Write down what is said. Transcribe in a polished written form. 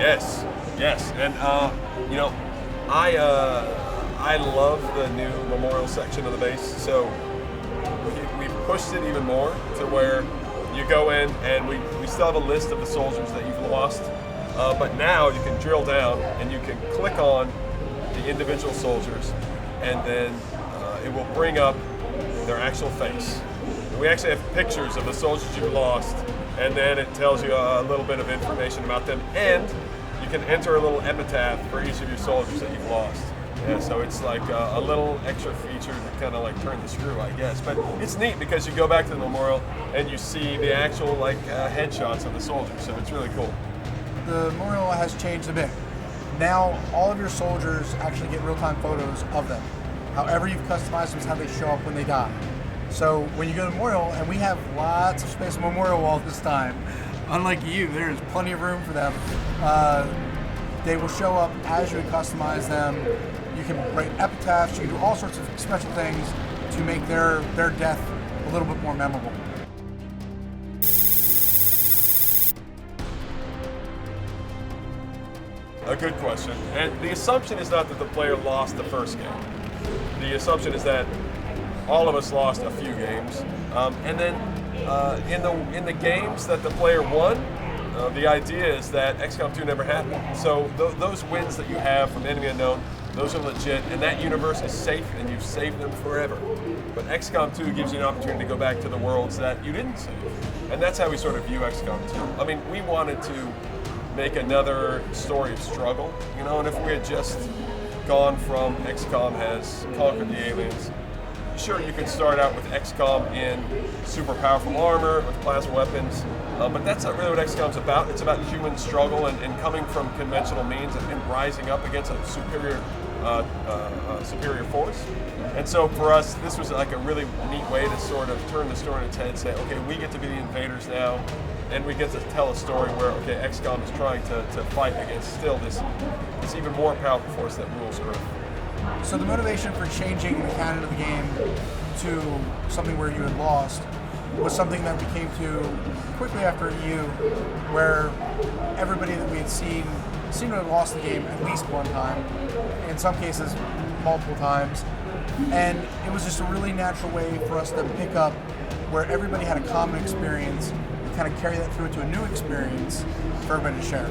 Yes, yes, and you know, I love the new memorial section of the base. So we've pushed it even more to where you go in and we still have a list of the soldiers that you've lost, but now you can drill down and you can click on the individual soldiers, and then it will bring up their actual face. We actually have pictures of the soldiers you've lost, and then it tells you a little bit of information about them, and you can enter a little epitaph for each of your soldiers that you've lost. Yeah, so it's like a little extra feature to kind of like turn the screw, I guess. But it's neat because you go back to the memorial and you see the actual like headshots of the soldiers, so it's really cool. The memorial has changed a bit. Now all of your soldiers actually get real-time photos of them. However you've customized them is how they show up when they die. So when you go to memorial, and we have lots of space on memorial wall this time, unlike you, there's plenty of room for them. They will show up as you customize them. You can write epitaphs, you can do all sorts of special things to make their death a little bit more memorable. A good question. And the assumption is not that the player lost the first game. The assumption is that all of us lost a few games. And then in the games that the player won, the idea is that XCOM 2 never happened. So those wins that you have from Enemy Unknown, those are legit, and that universe is safe, and you've saved them forever. But XCOM 2 gives you an opportunity to go back to the worlds that you didn't save. And that's how we sort of view XCOM 2. I mean, we wanted to make another story of struggle, you know, and if we had just gone from XCOM has conquered the aliens, sure, you could start out with XCOM in super powerful armor, with plasma weapons, but that's not really what XCOM's about. It's about human struggle and coming from conventional means and rising up against a superior force. And so for us, this was like a really neat way to sort of turn the story on its head and say, okay, we get to be the invaders now, and we get to tell a story where, okay, XCOM is trying to fight against still this even more powerful force that rules Earth. So the motivation for changing the canon of the game to something where you had lost was something that we came to quickly after EU, where everybody that we had seen seemed to have lost the game at least one time, in some cases multiple times, and it was just a really natural way for us to pick up where everybody had a common experience and kind of carry that through to a new experience for everybody to share.